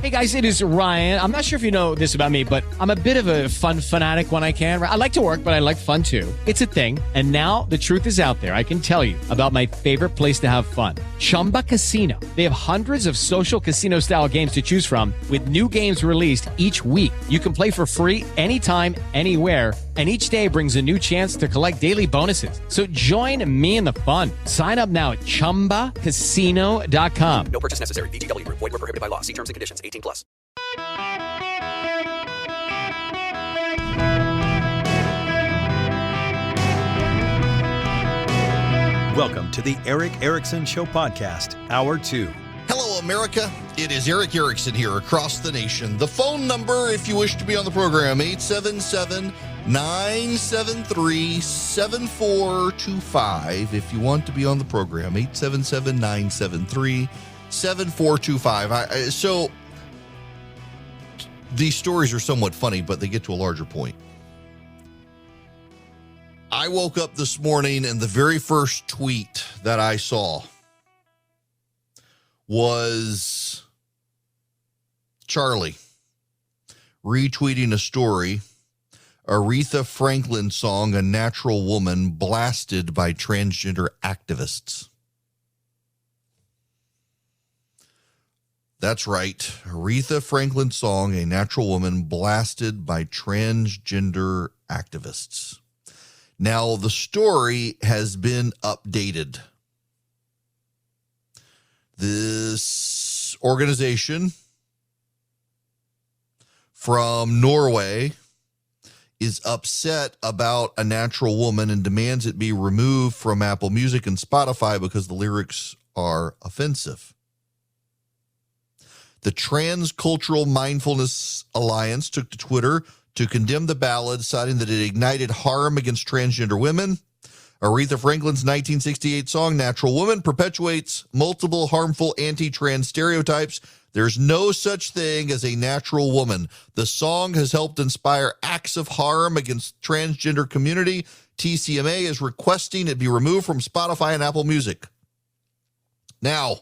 Hey guys, it is Ryan. I'm not sure if you know this about me, but I'm a bit of a fun fanatic when I can. I like to work, but I like fun too. It's a thing. And now the truth is out there. I can tell you about my favorite place to have fun. Chumba Casino. They have hundreds of social casino style games to choose from with new games released each week. You can play for free anytime, anywhere. And each day brings a new chance to collect daily bonuses. So join me in the fun. Sign up now at ChumbaCasino.com. No purchase necessary. VGW Group. Void where prohibited by law. See terms and conditions. 18+. Welcome to the Eric Erickson Show Podcast, Hour 2. Hello, America. It is Eric Erickson here across the nation. The phone number, if you wish to be on the program, 877-973-7425. If you want to be on the program, 877-973-7425. So these stories are somewhat funny, but they get to a larger point. I woke up this morning and the very first tweet that I saw was Charlie retweeting a story, Aretha Franklin song, A Natural Woman, blasted by transgender activists. That's right. Aretha Franklin song, A Natural Woman, blasted by transgender activists. Now, the story has been updated. This organization from Norway is upset about A Natural Woman and demands it be removed from Apple Music and Spotify because the lyrics are offensive. The Transcultural Mindfulness Alliance took to Twitter to condemn the ballad, citing that it ignited harm against transgender women. Aretha Franklin's 1968 song, Natural Woman, perpetuates multiple harmful anti-trans stereotypes. There's no such thing as a natural woman. The song has helped inspire acts of harm against transgender community. TCMA is requesting it be removed from Spotify and Apple Music. Now,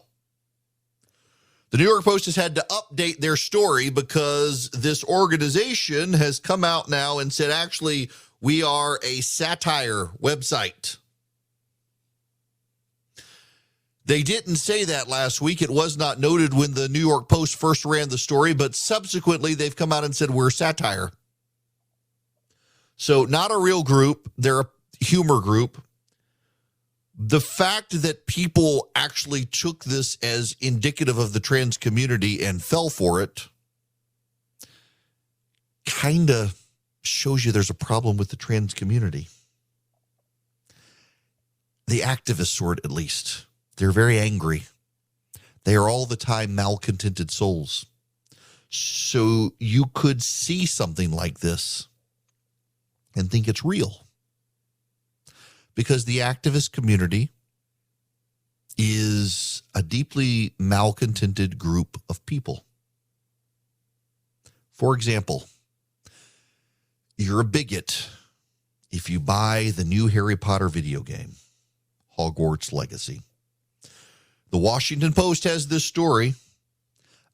the New York Post has had to update their story because this organization has come out now and said, actually, we are a satire website. They didn't say that last week. It was not noted when the New York Post first ran the story, but subsequently they've come out and said we're satire. So not a real group. They're a humor group. The fact that people actually took this as indicative of the trans community and fell for it kind of shows you there's a problem with the trans community. The activist sort, at least. They're very angry. They are all the time malcontented souls. So you could see something like this and think it's real. Because the activist community is a deeply malcontented group of people. For example, you're a bigot if you buy the new Harry Potter video game, Hogwarts Legacy. The Washington Post has this story.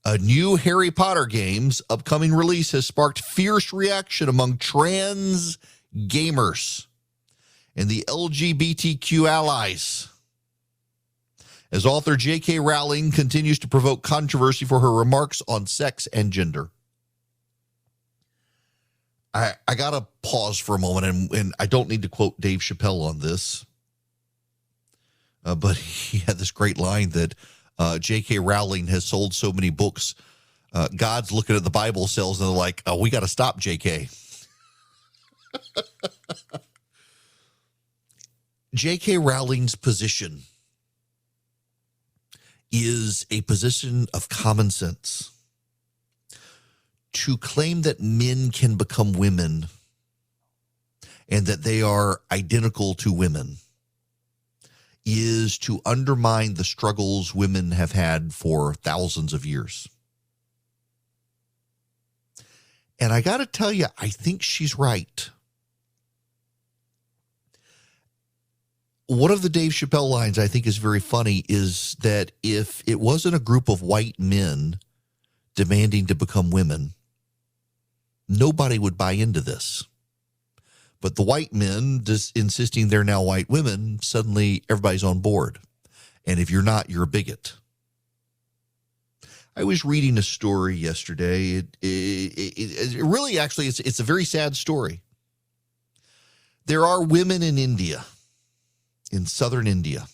A new Harry Potter game's upcoming release has sparked fierce reaction among trans gamers and the LGBTQ allies, as author J.K. Rowling continues to provoke controversy for her remarks on sex and gender. I got to pause for a moment, and I don't need to quote Dave Chappelle on this, but he had this great line that J.K. Rowling has sold so many books, God's looking at the Bible sales, and they're like, oh, we got to stop J.K. J.K. Rowling's position is a position of common sense. To claim that men can become women and that they are identical to women is to undermine the struggles women have had for thousands of years. And I got to tell you, I think she's right. One of the Dave Chappelle lines I think is very funny is that if it wasn't a group of white men demanding to become women, nobody would buy into this. But the white men just insisting they're now white women, suddenly everybody's on board. And if you're not, you're a bigot. I was reading a story yesterday. It really, actually, it's a very sad story. There are women in India, in southern India,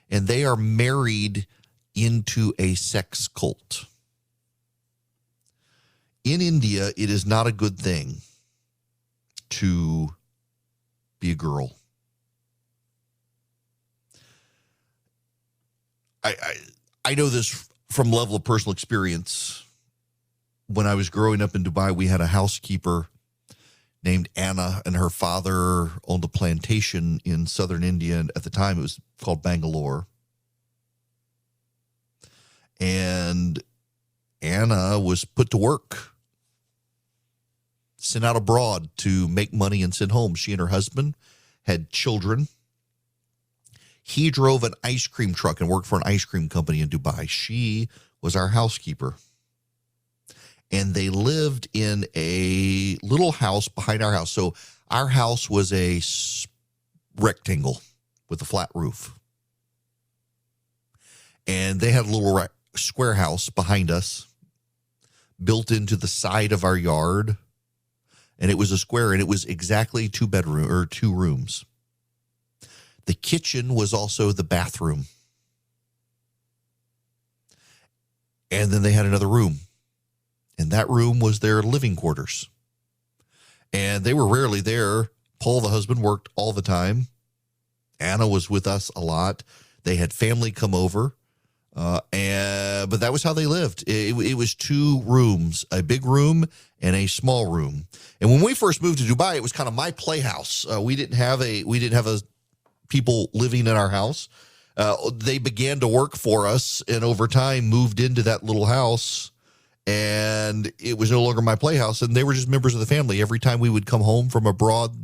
and they are married into a sex cult. In India, it is not a good thing to be a girl. I know this from level of personal experience. When I was growing up in Dubai, we had a housekeeper named Anna, and her father owned a plantation in southern India. And at the time, it was called Bangalore. And Anna was put to work, sent out abroad to make money and send home. She and her husband had children. He drove an ice cream truck and worked for an ice cream company in Dubai. She was our housekeeper. And they lived in a little house behind our house. So our house was a rectangle with a flat roof. And they had a little square house behind us, built into the side of our yard. And it was a square, and it was exactly two rooms. The kitchen was also the bathroom. And then they had another room. And that room was their living quarters. And they were rarely there. Paul, the husband, worked all the time. Anna was with us a lot. They had family come over. But that was how they lived. It was two rooms, a big room and a small room. And when we first moved to Dubai, it was kind of my playhouse. We didn't have people living in our house. They began to work for us, and over time moved into that little house. And it was no longer my playhouse, and they were just members of the family. Every time we would come home from abroad,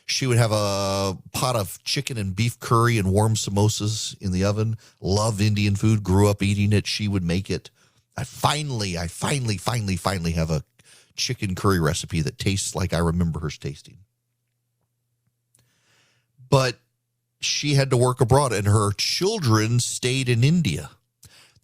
she would have a pot of chicken and beef curry and warm samosas in the oven. Loved Indian food, grew up eating it. She would make it. I finally have a chicken curry recipe that tastes like I remember hers tasting. But she had to work abroad, and her children stayed in India.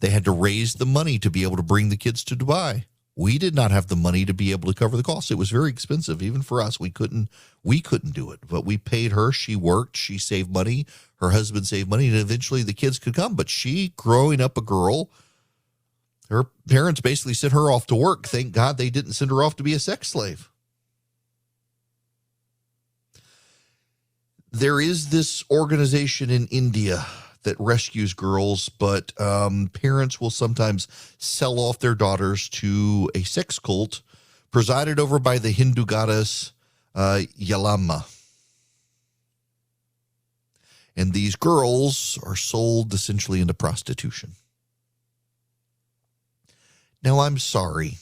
They had to raise the money to be able to bring the kids to Dubai. We did not have the money to be able to cover the costs. It was very expensive. Even for us, we couldn't do it. But we paid her. She worked. She saved money. Her husband saved money. And eventually the kids could come. But she, growing up a girl, her parents basically sent her off to work. Thank God they didn't send her off to be a sex slave. There is this organization in India that rescues girls, but parents will sometimes sell off their daughters to a sex cult presided over by the Hindu goddess Yalama. And these girls are sold essentially into prostitution. Now, I'm sorry.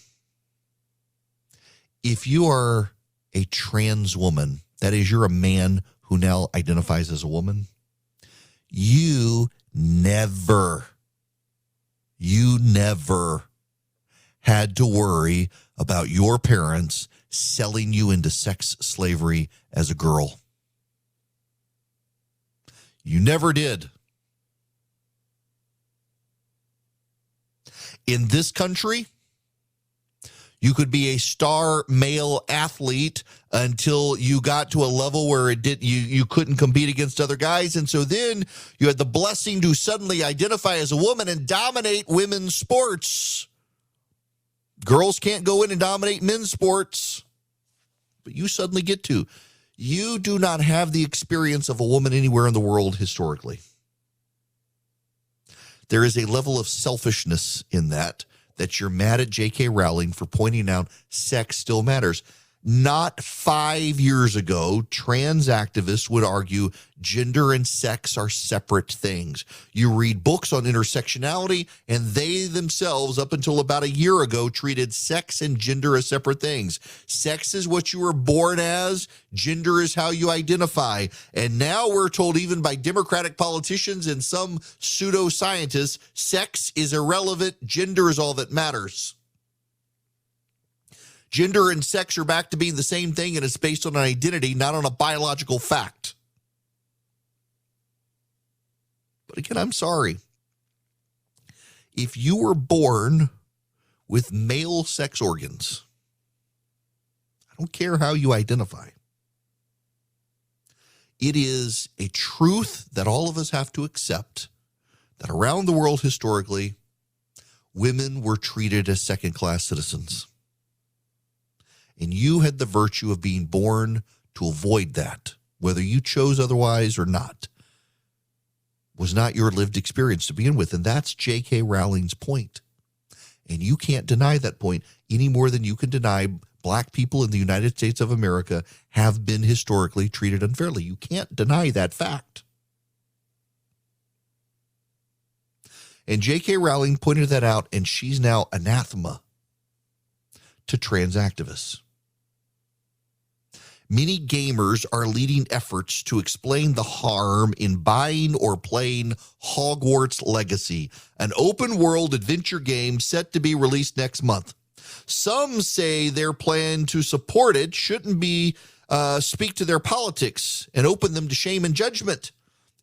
If you are a trans woman, that is, you're a man who now identifies as a woman, you never had to worry about your parents selling you into sex slavery as a girl. You never did. In this country, you could be a star male athlete until you got to a level where you couldn't compete against other guys. And so then you had the blessing to suddenly identify as a woman and dominate women's sports. Girls can't go in and dominate men's sports, but you suddenly get to. You do not have the experience of a woman anywhere in the world historically. There is a level of selfishness in that you're mad at J.K. Rowling for pointing out sex still matters. Not 5 years ago, trans activists would argue gender and sex are separate things. You read books on intersectionality, and they themselves, up until about a year ago, treated sex and gender as separate things. Sex is what you were born as. Gender is how you identify. And now we're told, even by Democratic politicians and some pseudoscientists, sex is irrelevant. Gender is all that matters. Gender and sex are back to being the same thing, and it's based on an identity, not on a biological fact. But again, I'm sorry. If you were born with male sex organs, I don't care how you identify. It is a truth that all of us have to accept that around the world historically, women were treated as second-class citizens. And you had the virtue of being born to avoid that, whether you chose otherwise or not. Was not your lived experience to begin with. And that's J.K. Rowling's point. And you can't deny that point any more than you can deny black people in the United States of America have been historically treated unfairly. You can't deny that fact. And J.K. Rowling pointed that out, and she's now anathema to trans activists. Many gamers are leading efforts to explain the harm in buying or playing Hogwarts Legacy, an open-world adventure game set to be released next month. Some say their plan to support it shouldn't be speak to their politics and open them to shame and judgment.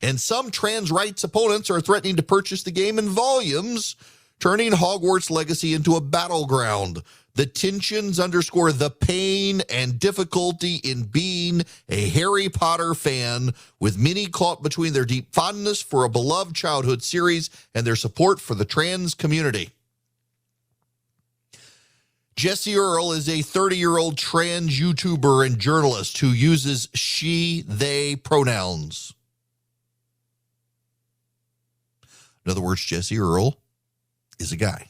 And some trans rights opponents are threatening to purchase the game in volumes, turning Hogwarts Legacy into a battleground. The tensions underscore the pain and difficulty in being a Harry Potter fan, with many caught between their deep fondness for a beloved childhood series and their support for the trans community. Jesse Earl is a 30-year-old trans YouTuber and journalist who uses she, they pronouns. In other words, Jesse Earl is a guy.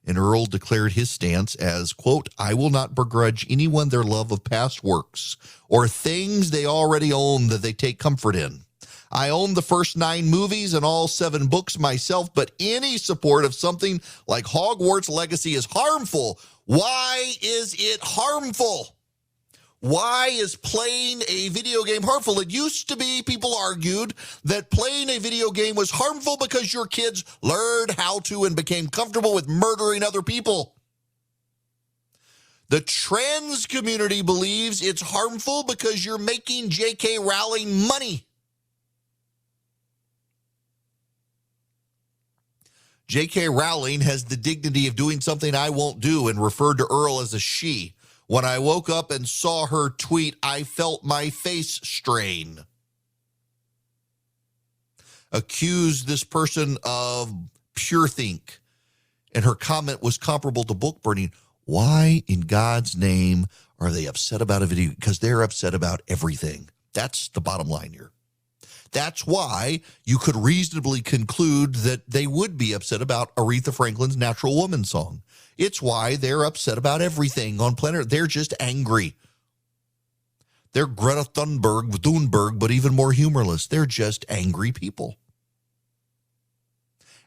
And Earl declared his stance as, quote, I will not begrudge anyone their love of past works or things they already own that they take comfort in. I own the first 9 movies and all 7 books myself, but any support of something like Hogwarts Legacy is harmful. Why is it harmful? Why is playing a video game harmful? It used to be, people argued, that playing a video game was harmful because your kids learned how to and became comfortable with murdering other people. The trans community believes it's harmful because you're making J.K. Rowling money. J.K. Rowling has the dignity of doing something I won't do and referred to Earl as a she. When I woke up and saw her tweet, I felt my face strain. Accused this person of pure think, and her comment was comparable to book burning. Why in God's name are they upset about a video? Because they're upset about everything. That's the bottom line here. That's why you could reasonably conclude that they would be upset about Aretha Franklin's Natural Woman song. It's why they're upset about everything on planet Earth. They're just angry. They're Greta Thunberg, but even more humorless. They're just angry people.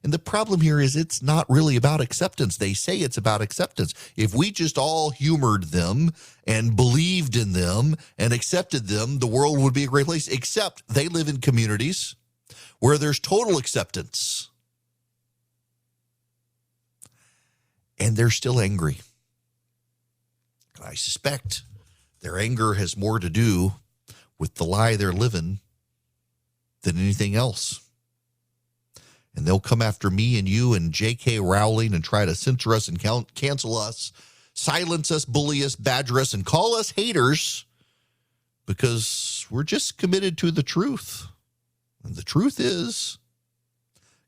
And the problem here is it's not really about acceptance. They say it's about acceptance. If we just all humored them and believed in them and accepted them, the world would be a great place, except they live in communities where there's total acceptance. And they're still angry. And I suspect their anger has more to do with the lie they're living than anything else. And they'll come after me and you and J.K. Rowling and try to censor us and cancel us, silence us, bully us, badger us, and call us haters because we're just committed to the truth. And the truth is,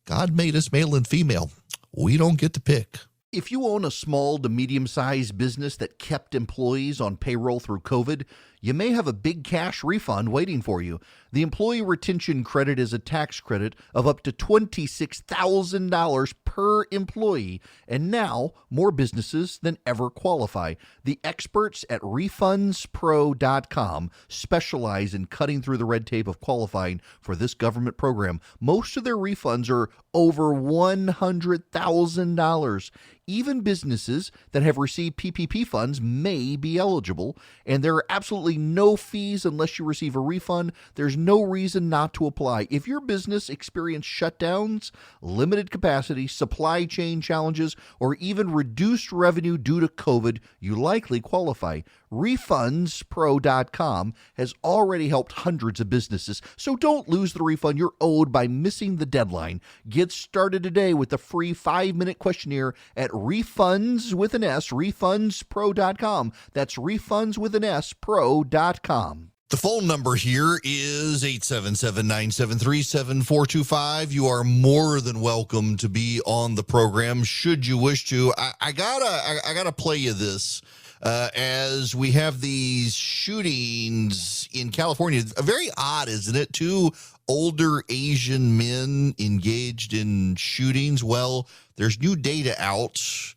God made us male and female. We don't get to pick. If you own a small to medium-sized business that kept employees on payroll through COVID, you may have a big cash refund waiting for you. The Employee Retention Credit is a tax credit of up to $26,000 per employee, and now more businesses than ever qualify. The experts at RefundsPro.com specialize in cutting through the red tape of qualifying for this government program. Most of their refunds are over $100,000. Even businesses that have received PPP funds may be eligible, and there are absolutely no fees unless you receive a refund. There's no reason not to apply. If your business experienced shutdowns, limited capacity, supply chain challenges, or even reduced revenue due to COVID, you likely qualify. RefundsPro.com has already helped hundreds of businesses, so don't lose the refund you're owed by missing the deadline. Get started today with the free 5-minute questionnaire at RefundsPro.com. That's RefundsPro.com. The phone number here is 877-973-7425. You are more than welcome to be on the program should you wish to. I gotta play you this as we have these shootings in California. Very odd, isn't it? Two older Asian men engaged in shootings. Well, there's new data out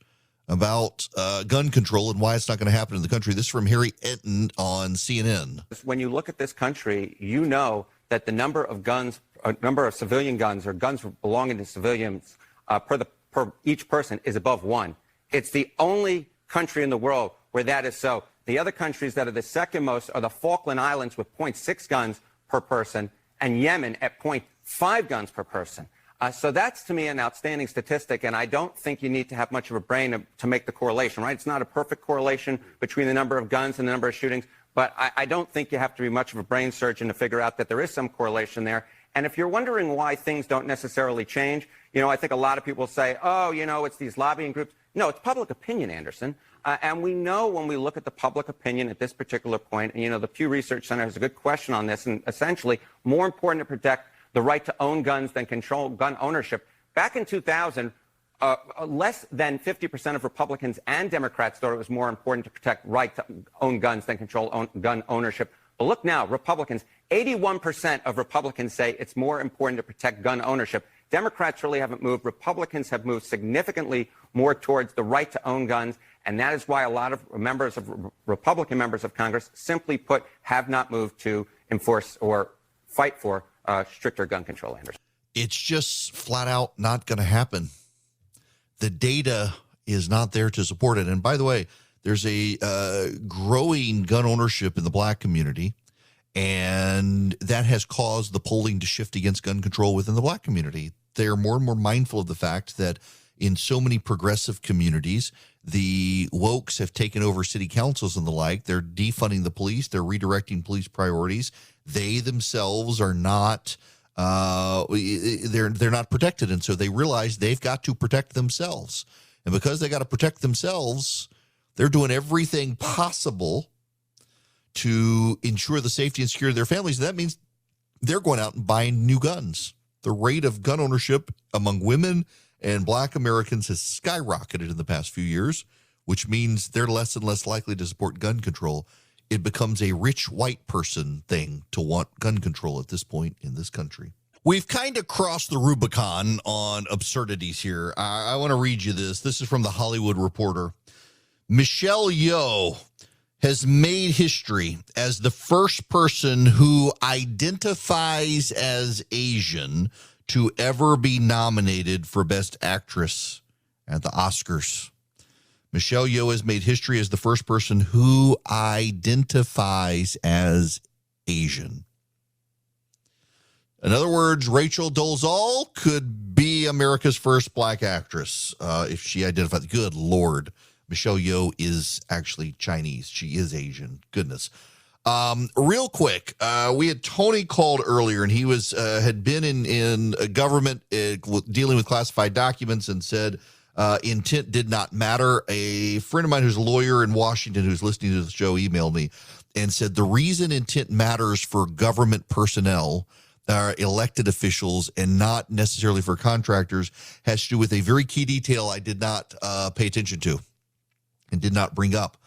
about gun control and why it's not going to happen in the country. This is from Harry Enton on CNN. When you look at this country, you know that the number of guns, number of civilian guns or guns belonging to civilians per each person is above 1. It's the only country in the world where that is so. The other countries that are the second most are the Falkland Islands with 0.6 guns per person and Yemen at 0.5 guns per person. So that's, to me, an outstanding statistic, and I don't think you need to have much of a brain to make the correlation, right? It's not a perfect correlation between the number of guns and the number of shootings, but I don't think you have to be much of a brain surgeon to figure out that there is some correlation there. And if you're wondering why things don't necessarily change, I think a lot of people say, oh, it's these lobbying groups. No, it's public opinion, Anderson. And we know when we look at the public opinion at this particular point, and, the Pew Research Center has a good question on this, and essentially more important to protect the right to own guns than control gun ownership. Back in 2000, less than 50% of Republicans and Democrats thought it was more important to protect right to own guns than control gun ownership. But look now, Republicans, 81% of Republicans say it's more important to protect gun ownership. Democrats really haven't moved. Republicans have moved significantly more towards the right to own guns, and that is why a lot of Republican members of Congress, simply put, have not moved to enforce or fight for stricter gun control, Anderson. It's just flat out not going to happen. The data is not there to support it. And by the way, there's a growing gun ownership in the black community, and that has caused the polling to shift against gun control within the black community. They're more and more mindful of the fact that in so many progressive communities, the wokes have taken over city councils and the like. They're defunding the police. They're redirecting police priorities. They themselves are not they're not protected, and so they realize they've got to protect themselves. And because they got to protect themselves, they're doing everything possible to ensure the safety and security of their families. And that means they're going out and buying new guns. The rate of gun ownership among women and black Americans has skyrocketed in the past few years, which means they're less and less likely to support gun control. It becomes a rich white person thing to want gun control at this point in this country. We've kind of crossed the Rubicon on absurdities here. I want to read you this. This is from The Hollywood Reporter. Michelle Yeoh has made history as the first person who identifies as Asian to ever be nominated for Best Actress at the Oscars. Michelle Yeoh has made history as the first person who identifies as Asian. In other words, Rachel Dolezal could be America's first black actress if she identified. Good Lord. Michelle Yeoh is actually Chinese. She is Asian. Goodness. Real quick, we had Tony called earlier, and he was had been in government dealing with classified documents and said intent did not matter. A friend of mine who's a lawyer in Washington who's listening to the show emailed me and said the reason intent matters for government personnel, elected officials, and not necessarily for contractors has to do with a very key detail I did not pay attention to and did not bring up.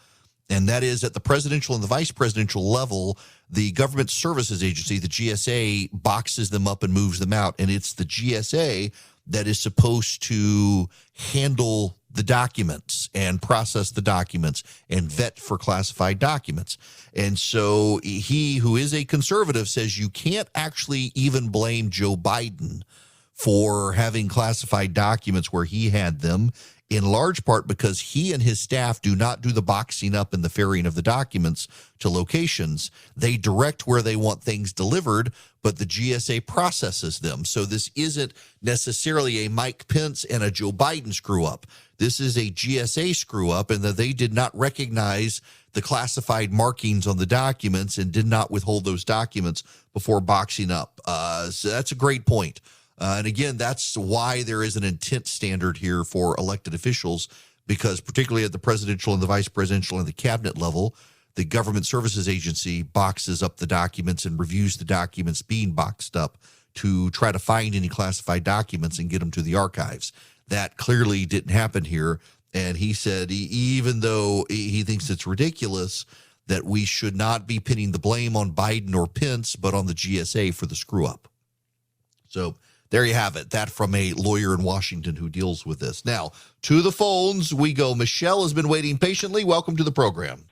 And that is at the presidential and the vice presidential level, the Government Services Agency, the GSA, boxes them up and moves them out. And it's the GSA that is supposed to handle the documents and process the documents and vet for classified documents. And so he, who is a conservative, says you can't actually even blame Joe Biden for having classified documents where he had them, in large part because he and his staff do not do the boxing up and the ferrying of the documents to locations. They direct where they want things delivered, but the GSA processes them. So this isn't necessarily a Mike Pence and a Joe Biden screw up. This is a GSA screw up, and that they did not recognize the classified markings on the documents and did not withhold those documents before boxing up. So that's a great point. And again, that's why there is an intent standard here for elected officials, because particularly at the presidential and the vice presidential and the cabinet level, the Government Services Agency boxes up the documents and reviews the documents being boxed up to try to find any classified documents and get them to the archives. That clearly didn't happen here. And he said, even though he thinks it's ridiculous, that we should not be pinning the blame on Biden or Pence, but on the GSA for the screw up. So there you have it. That from a lawyer in Washington who deals with this. Now, to the phones we go. Michelle has been waiting patiently. Welcome to the program.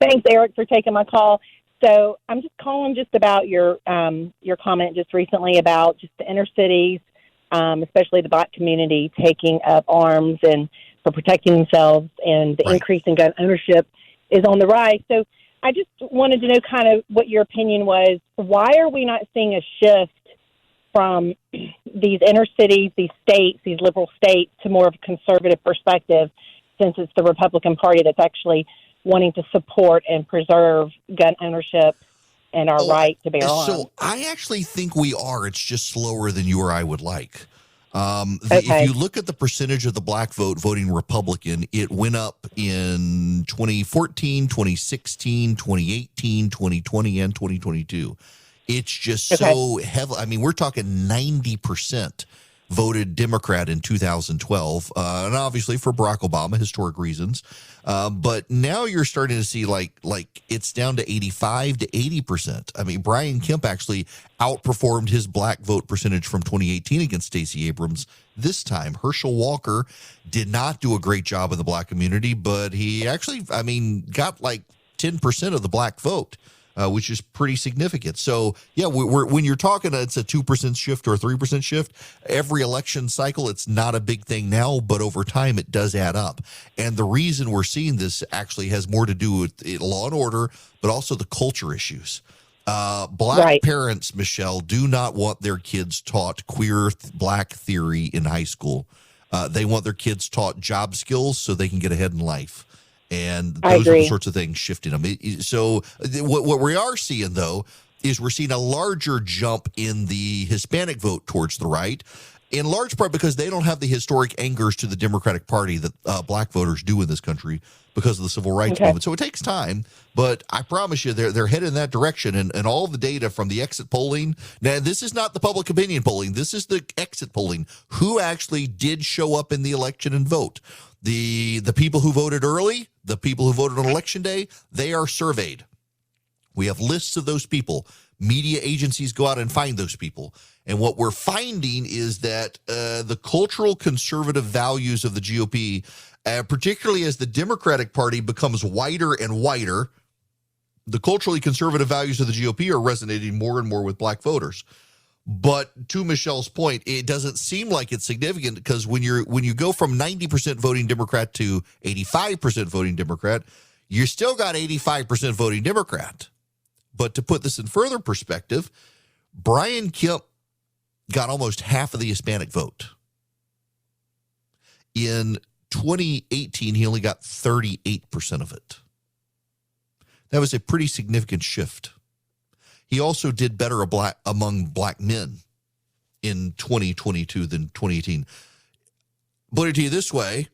Thanks, Eric, for taking my call. So I'm just calling just about your comment just recently about just the inner cities, especially the Black community, taking up arms and for protecting themselves, and the increase in gun ownership is on the rise. So I just wanted to know kind of what your opinion was. Why are we not seeing a shift from these inner cities, these states, these liberal states, to more of a conservative perspective, since it's the Republican Party that's actually wanting to support and preserve gun ownership and our right to bear arms? So I actually think we are. It's just slower than you or I would like. Okay. If you look at the percentage of the Black vote voting Republican, it went up in 2014, 2016, 2018, 2020, and 2022. It's just so heavy. I mean, we're talking 90% voted Democrat in 2012, and obviously for Barack Obama, historic reasons. But now you're starting to see like it's down to 85 to 80%. I mean, Brian Kemp actually outperformed his Black vote percentage from 2018 against Stacey Abrams this time. Herschel Walker did not do a great job in the Black community, but he actually, got like 10% of the Black vote. Which is pretty significant. So, yeah, when you're talking, it's a 2% shift or a 3% shift. Every election cycle, it's not a big thing now, but over time, it does add up. And the reason we're seeing this actually has more to do with law and order, but also the culture issues. Black parents, Michelle, do not want their kids taught queer Black theory in high school. They want their kids taught job skills so they can get ahead in life. And those are the sorts of things shifting them. So what we are seeing, though, is we're seeing a larger jump in the Hispanic vote towards the right, in large part because they don't have the historic angers to the Democratic Party that Black voters do in this country because of the civil rights movement. So it takes time, but I promise you they're headed in that direction. And all the data from the exit polling, now this is not the public opinion polling, this is the exit polling, who actually did show up in the election and vote. The people who voted early, the people who voted on election day, they are surveyed. We have lists of those people. Media agencies go out and find those people. And what we're finding is that the cultural conservative values of the GOP, particularly as the Democratic Party becomes whiter and whiter, the culturally conservative values of the GOP are resonating more and more with Black voters. But to Michelle's point, it doesn't seem like it's significant because when you go from 90% voting Democrat to 85% voting Democrat, you still got 85% voting Democrat. But to put this in further perspective, Brian Kemp got almost half of the Hispanic vote. In 2018, he only got 38% of it. That was a pretty significant shift. He also did better among Black men in 2022 than 2018. Put it to you this way,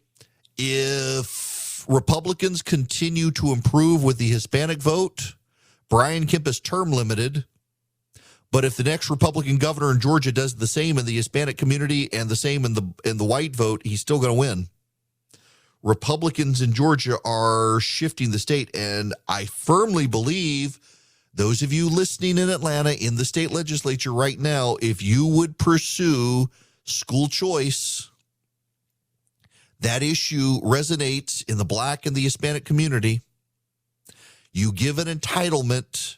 if Republicans continue to improve with the Hispanic vote, Brian Kemp is term limited. But if the next Republican governor in Georgia does the same in the Hispanic community and the same in the white vote, he's still going to win. Republicans in Georgia are shifting the state. And I firmly believe those of you listening in Atlanta in the state legislature right now, if you would pursue school choice, that issue resonates in the Black and the Hispanic community. You give an entitlement.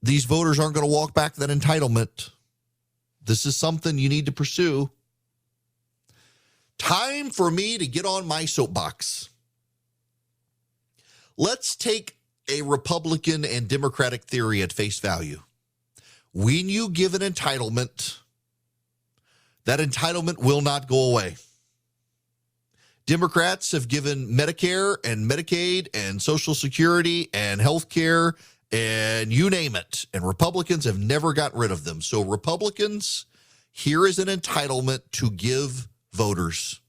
These voters aren't going to walk back that entitlement. This is something you need to pursue. Time for me to get on my soapbox. Let's take a Republican and Democratic theory at face value. When you give an entitlement, that entitlement will not go away. Democrats have given Medicare and Medicaid and Social Security and health care and you name it. And Republicans have never gotten rid of them. So Republicans, here is an entitlement to give voters,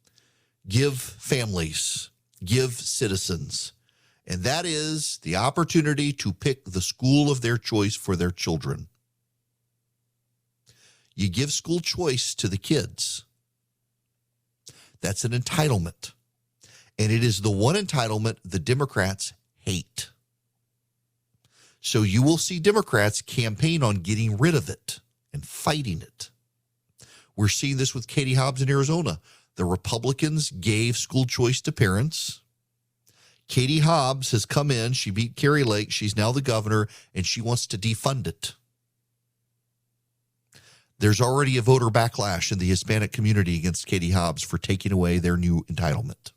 give families, give citizens. And that is the opportunity to pick the school of their choice for their children. You give school choice to the kids. That's an entitlement. And it is the one entitlement the Democrats hate. So you will see Democrats campaign on getting rid of it and fighting it. We're seeing this with Katie Hobbs in Arizona. The Republicans gave school choice to parents. Katie Hobbs has come in. She beat Carrie Lake. She's now the governor, and she wants to defund it. There's already a voter backlash in the Hispanic community against Katie Hobbs for taking away their new entitlement.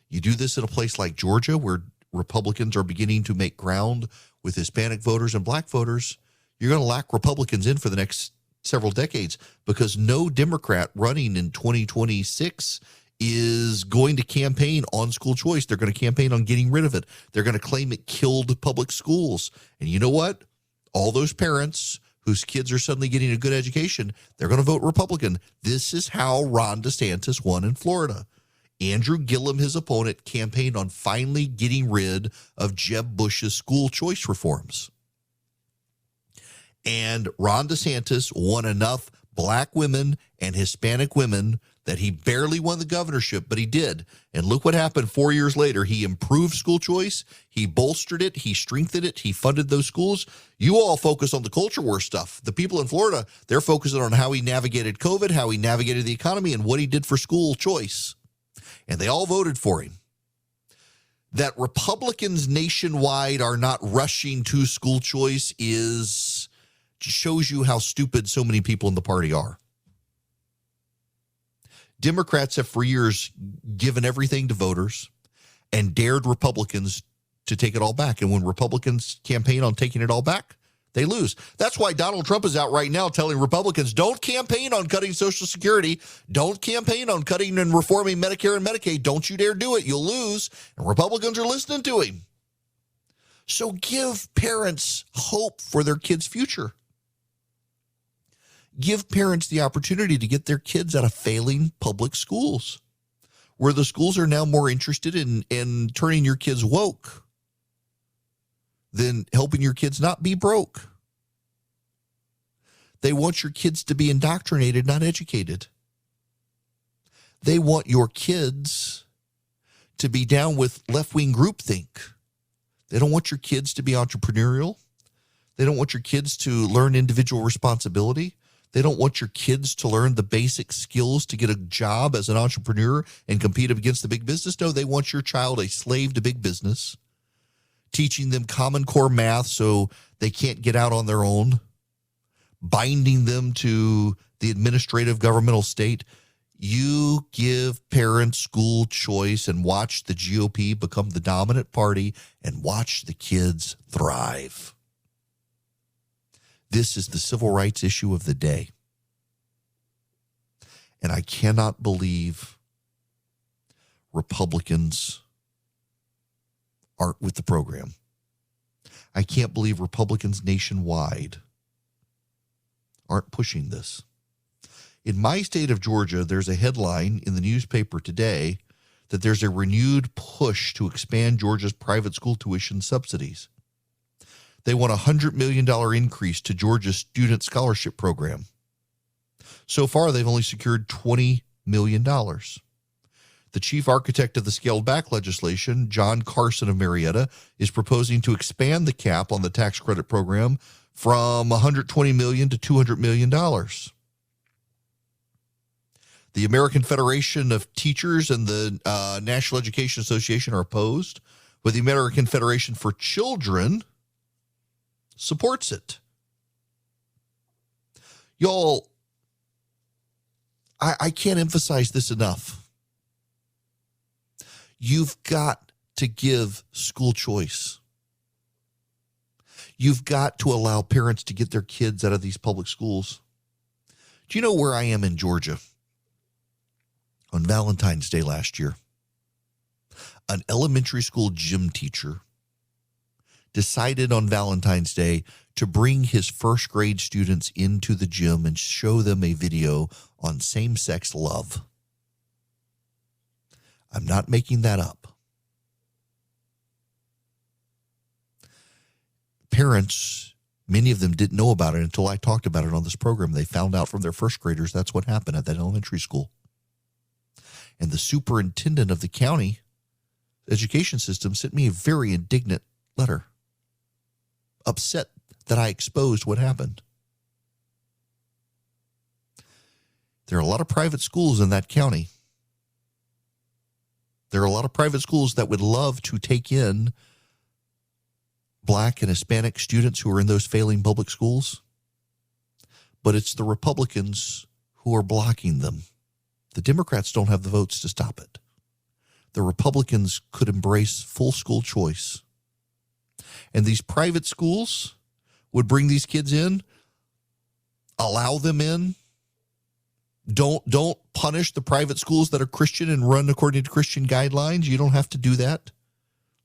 You do this in a place like Georgia, where Republicans are beginning to make ground with Hispanic voters and Black voters, you're going to lack Republicans in for the next several decades, because no Democrat running in 2026 is going to campaign on school choice. They're going to campaign on getting rid of it. They're going to claim it killed public schools. And you know what? All those parents whose kids are suddenly getting a good education, they're going to vote Republican. This is how Ron DeSantis won in Florida. Andrew Gillum, his opponent, campaigned on finally getting rid of Jeb Bush's school choice reforms. And Ron DeSantis won enough Black women and Hispanic women that he barely won the governorship, but he did. And look what happened 4 years later. He improved school choice. He bolstered it. He strengthened it. He funded those schools. You all focus on the culture war stuff. The people in Florida, they're focusing on how he navigated COVID, how he navigated the economy, and what he did for school choice. And they all voted for him. That Republicans nationwide are not rushing to school choice shows you how stupid so many people in the party are. Democrats have for years given everything to voters and dared Republicans to take it all back. And when Republicans campaign on taking it all back, they lose. That's why Donald Trump is out right now telling Republicans, don't campaign on cutting Social Security. Don't campaign on cutting and reforming Medicare and Medicaid. Don't you dare do it. You'll lose. And Republicans are listening to him. So give parents hope for their kids' future. Give parents the opportunity to get their kids out of failing public schools, where the schools are now more interested in turning your kids woke than helping your kids not be broke. They want your kids to be indoctrinated, not educated. They want your kids to be down with left-wing groupthink. They don't want your kids to be entrepreneurial. They don't want your kids to learn individual responsibility. They don't want your kids to learn the basic skills to get a job as an entrepreneur and compete against the big business. No, they want your child a slave to big business, teaching them Common Core math so they can't get out on their own, binding them to the administrative governmental state. You give parents school choice and watch the GOP become the dominant party and watch the kids thrive. This is the civil rights issue of the day. And I cannot believe Republicans aren't with the program. I can't believe Republicans nationwide aren't pushing this. In my state of Georgia, there's a headline in the newspaper today that there's a renewed push to expand Georgia's private school tuition subsidies. They want a $100 million increase to Georgia's student scholarship program. So far, they've only secured $20 million. The chief architect of the scaled back legislation, John Carson of Marietta, is proposing to expand the cap on the tax credit program from $120 million to $200 million. The American Federation of Teachers and the National Education Association are opposed, but the American Federation for Children supports it. Y'all, I can't emphasize this enough. You've got to give school choice. You've got to allow parents to get their kids out of these public schools. Do you know where I am in Georgia? On Valentine's Day last year, an elementary school gym teacher decided on Valentine's Day to bring his first grade students into the gym and show them a video on same-sex love. I'm not making that up. Parents, many of them didn't know about it until I talked about it on this program. They found out from their first graders that's what happened at that elementary school. And the superintendent of the county education system sent me a very indignant letter, upset that I exposed what happened. There are a lot of private schools in that county. There are a lot of private schools that would love to take in Black and Hispanic students who are in those failing public schools, but it's the Republicans who are blocking them. The Democrats don't have the votes to stop it. The Republicans could embrace full school choice. And these private schools would bring these kids in, allow them in. Don't punish the private schools that are Christian and run according to Christian guidelines. You don't have to do that.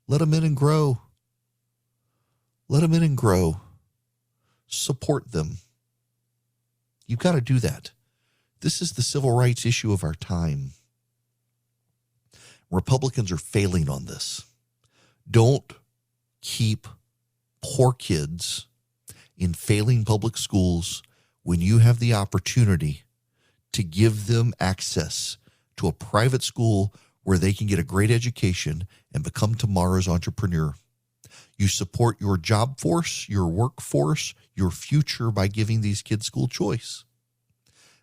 Let them in and grow. Let them in and grow. Support them. You've got to do that. This is the civil rights issue of our time. Republicans are failing on this. Don't keep poor kids in failing public schools when you have the opportunity to give them access to a private school where they can get a great education and become tomorrow's entrepreneur. You support your job force, your workforce, your future by giving these kids school choice.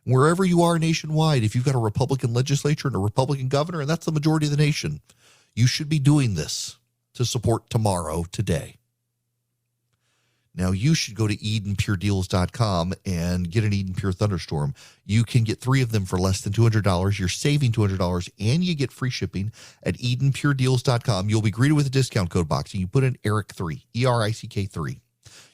Wherever you are nationwide, if you've got a Republican legislature and a Republican governor, and that's the majority of the nation, you should be doing this to support tomorrow, today. Now, you should go to EdenPureDeals.com and get an Eden Pure Thunderstorm. You can get 3 of them for less than $200. You're saving $200, and you get free shipping at EdenPureDeals.com. You'll be greeted with a discount code box, and you put in ERIC3, ERICK3.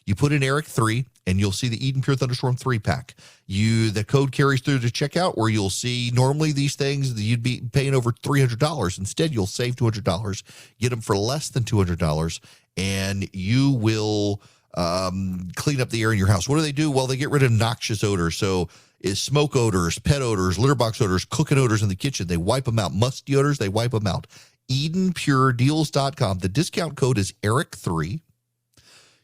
You put in ERIC3, and you'll see the Eden Pure Thunderstorm 3-pack. The code carries through to checkout, where you'll see normally these things, you'd be paying over $300. Instead, you'll save $200, get them for less than $200, and you will clean up the air in your house. What do? Well, they get rid of noxious odors. So is smoke odors, pet odors, litter box odors, cooking odors in the kitchen. They wipe them out. Musty odors, they wipe them out. EdenPureDeals.com. The discount code is ERIC3.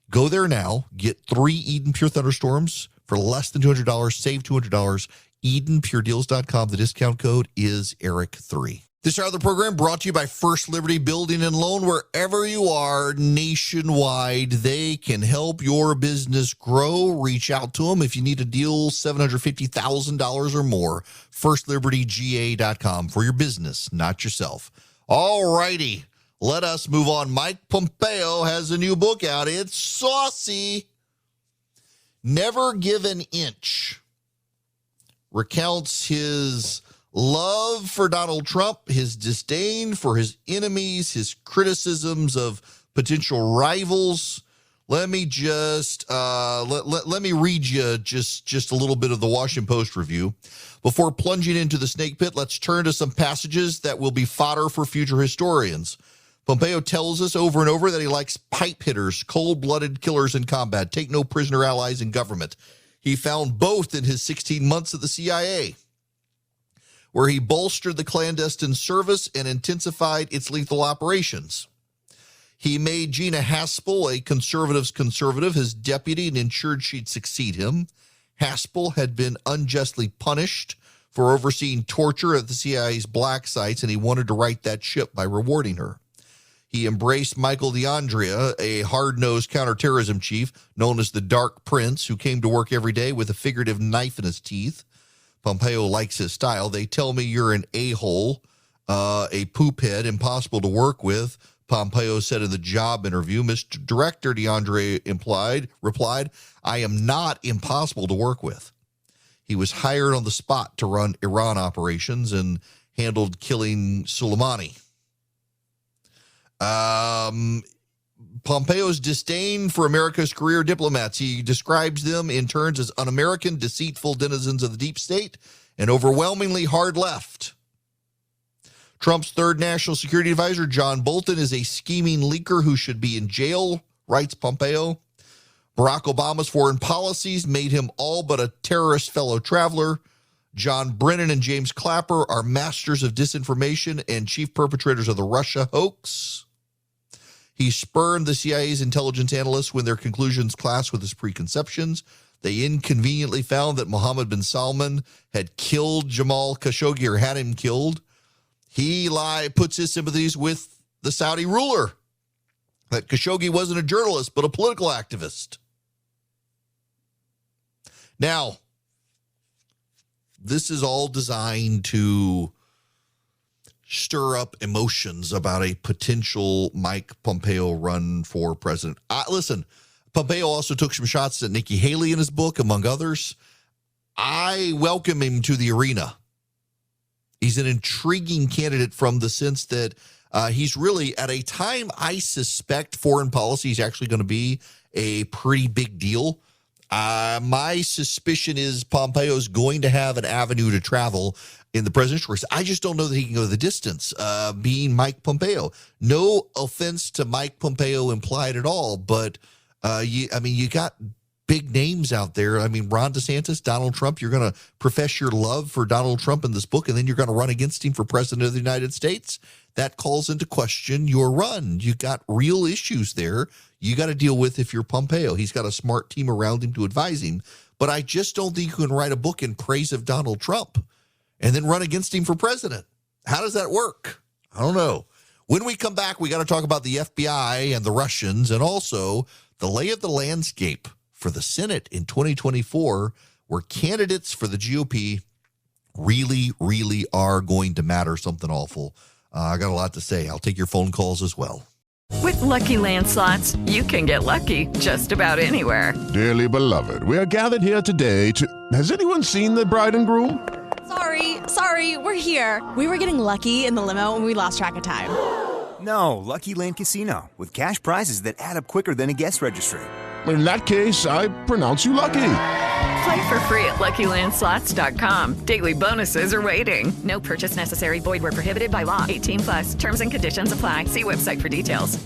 Go there now. Get 3 Eden Pure Thunderstorms for less than $200. Save $200. EdenPureDeals.com. The discount code is ERIC3. This hour of the program brought to you by First Liberty Building and Loan. Wherever you are nationwide, they can help your business grow. Reach out to them if you need a deal, $750,000 or more. FirstLibertyGA.com for your business, not yourself. All righty, let us move on. Mike Pompeo has a new book out. It's saucy. Never Give an Inch. Recounts his love for Donald Trump, his disdain for his enemies, his criticisms of potential rivals. Let me just let me read you just a little bit of the Washington Post review. Before plunging into the snake pit, let's turn to some passages that will be fodder for future historians. Pompeo tells us over and over that he likes pipe hitters, cold-blooded killers in combat, take no prisoner allies in government. He found both in his 16 months at the CIA, where he bolstered the clandestine service and intensified its lethal operations. He made Gina Haspel, a conservative's conservative, his deputy and ensured she'd succeed him. Haspel had been unjustly punished for overseeing torture at the CIA's black sites, and he wanted to right that ship by rewarding her. He embraced Michael D'Andrea, a hard-nosed counterterrorism chief known as the Dark Prince, who came to work every day with a figurative knife in his teeth. Pompeo likes his style. They tell me you're an a-hole, a poop head, impossible to work with, Pompeo said in the job interview. Mr. Director, D'Andrea replied, I am not impossible to work with. He was hired on the spot to run Iran operations and handled killing Soleimani. Pompeo's disdain for America's career diplomats. He describes them in turns as un-American, deceitful denizens of the deep state, and overwhelmingly hard left. Trump's third national security advisor, John Bolton, is a scheming leaker who should be in jail, writes Pompeo. Barack Obama's foreign policies made him all but a terrorist fellow traveler. John Brennan and James Clapper are masters of disinformation and chief perpetrators of the Russia hoax. He spurned the CIA's intelligence analysts when their conclusions clashed with his preconceptions. They inconveniently found that Mohammed bin Salman had killed Jamal Khashoggi or had him killed. He puts his sympathies with the Saudi ruler, that Khashoggi wasn't a journalist but a political activist. Now, this is all designed to stir up emotions about a potential Mike Pompeo run for president. Listen, Pompeo also took some shots at Nikki Haley in his book, among others. I welcome him to the arena. He's an intriguing candidate from the sense that he's really, at a time I suspect foreign policy is actually going to be a pretty big deal. My suspicion is Pompeo's going to have an avenue to travel in the presidential race. I just don't know that he can go the distance, being Mike Pompeo. No offense to Mike Pompeo implied at all, but you got big names out there. I mean, Ron DeSantis, Donald Trump. You're going to profess your love for Donald Trump in this book, and then you're going to run against him for president of the United States. That calls into question your run. You got real issues there you got to deal with if you're Pompeo. He's got a smart team around him to advise him, but I just don't think you can write a book in praise of Donald Trump and then run against him for president. How does that work? I don't know. When we come back, we got to talk about the FBI and the Russians and also the lay of the landscape for the Senate in 2024, where candidates for the GOP really, really are going to matter something awful. I got a lot to say. I'll take your phone calls as well. With Lucky Land Slots, you can get lucky just about anywhere. Dearly beloved, we are gathered here today to... Has anyone seen the bride and groom? Sorry, we're here. We were getting lucky in the limo and we lost track of time. No, Lucky Land Casino, with cash prizes that add up quicker than a guest registry. In that case, I pronounce you lucky. Play for free at LuckyLandSlots.com. Daily bonuses are waiting. No purchase necessary. Void where prohibited by law. 18+. Terms and conditions apply. See website for details.